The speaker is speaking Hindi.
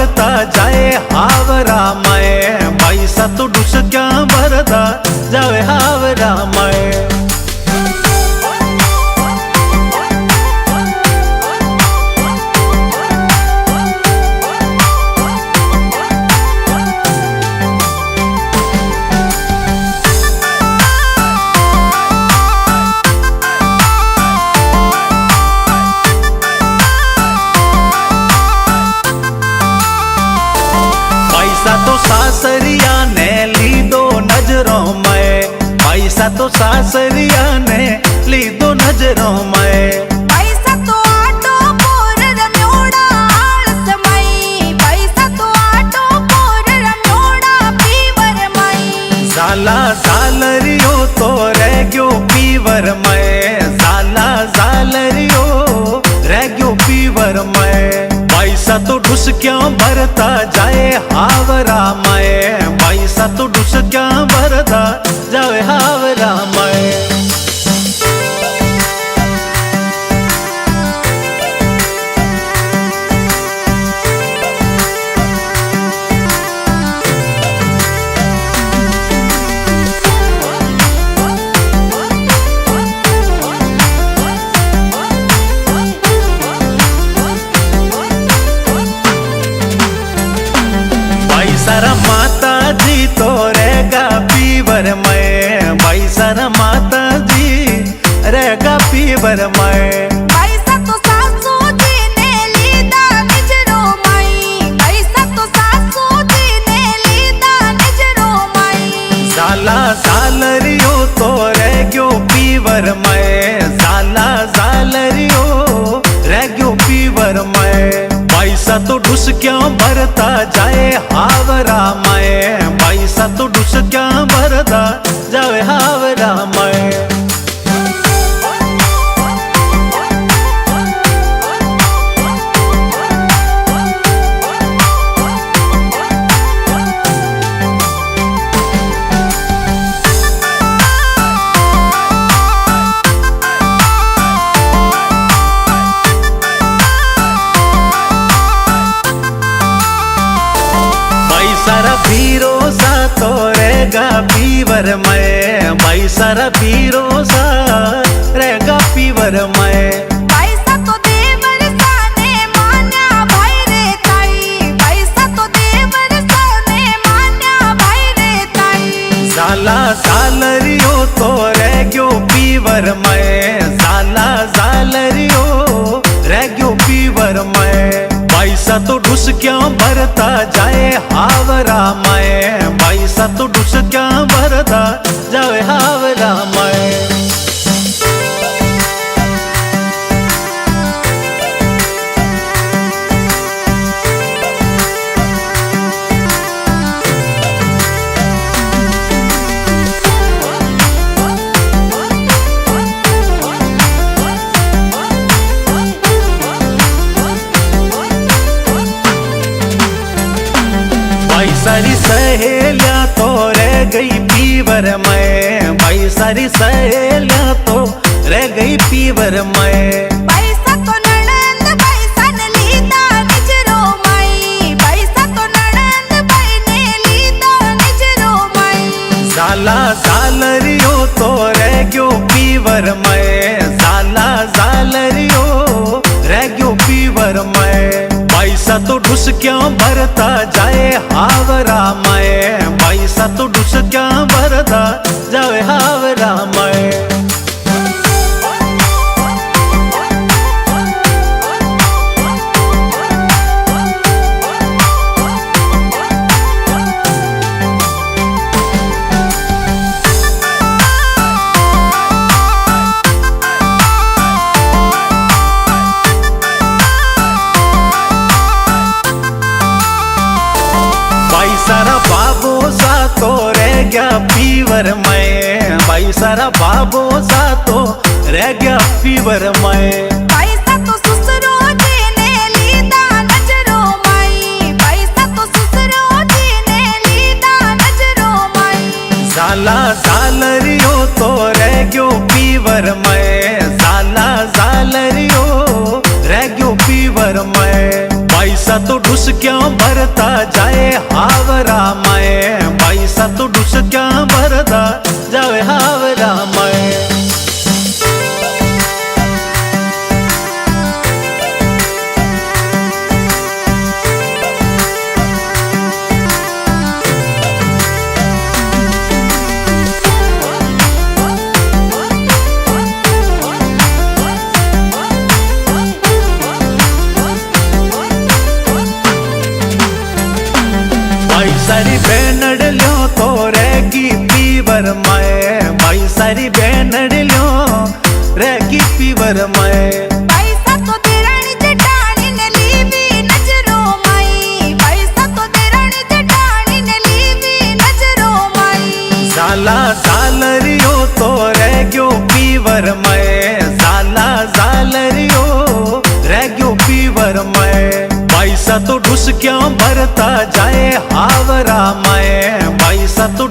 भरता जाए हावरा मैं, पैसा तो डुसक्या भरता जाए हावरा मैं। तो सासरिया ने लीधो नजरों में, पैसा तो सासरिया ने लीधो नजरों में। पैसा तो आटो पोर रम्योड़ा आलस मई, पैसा तो आटो पोर रम्योड़ा पीवर मई। साला सालरियो तो रह गयो पीवर में, साला सालरियो रह गयो पीवर में। पैसा तो ढुस क्या भरता जाए हावरा मैं, पैसा तो ढुस क्या भरता जाए हावरा मैं। सारा माता जी तो रहेगा पीवर में, भाई सारा माता जी रहेगा पीवर में। पैसा तो सासू जी ने लीधा निजरो मई, पैसा तो सासू जी ने लीधा निजरो मई। साला सालरियो तो रह गयो पीवर में, साला सालरियो रह गयो पीवर में। पैसा तो ढुस क्या भरता जाए हावरा मैं, पैसा तो ढुस क्या भरता जाए हावरा मैं। सारा पीरो सा तो रहेगा पीवर में, भाई सारा पीरो सा रहेगा पीवर में। पैसा तो देवर साने मान्या भाई रे ताई, पैसा तो देवर साने मान्या भाई रे ताई। साला सालरियो तो रह गयो पीवर में, साला सालरियो रह गयो पीवर में। पैसा तो ढुस क्या भरता जाए हावरा मैं, पैसा तो ढुस क्या भरता जाए हावरा मैं। भाई सारी सहेलियां तो रह गई पीवर में, भाई सारी सहेलियां तो रह गई पीवर में। पैसा तो ननंद भाई सन लीधा निजरो मई, पैसा तो ननंद भाई ने लीधा निजरो मई। साला सालरियो तो रह गयो पीवर में, साला सालरियो रह गयो पीवर में। पैसा तो ढुस क्या भरता जाए हावरा मैं, पैसा तो ढुस क्या भरता जाए हावरा मैं। सारा बाबू सा तो रह गया पीवर में, भाई सारा बाबू सा तो रह गया पीवर में। पैसा तो ससुरो जी ने लीधा नजरो मई, पैसा तो ससुरो जी ने लीधा नजरो मई। साला सालरियो तो रह गयो पीवर में, साला सालरियो रह गयो पीवर में। पैसा तो ढुस क्या भर सारी बेनड़ ल्यो तो रहेगी पीवर माए, भाई सारी बेनड़ ल्यो रहेगी पीवर माए। पैसा तो देरानी जेठानी ने लीवी नजरों माई, पैसा तो देरानी जेठानी ने लीवी नजरों माई। साला सालरियो तो रह गयो पीवर माए, साला सालरियो रह गयो पीवर माए। पैसा तो ढुस क्यों भरता जाए हावरा माए, पैसा तो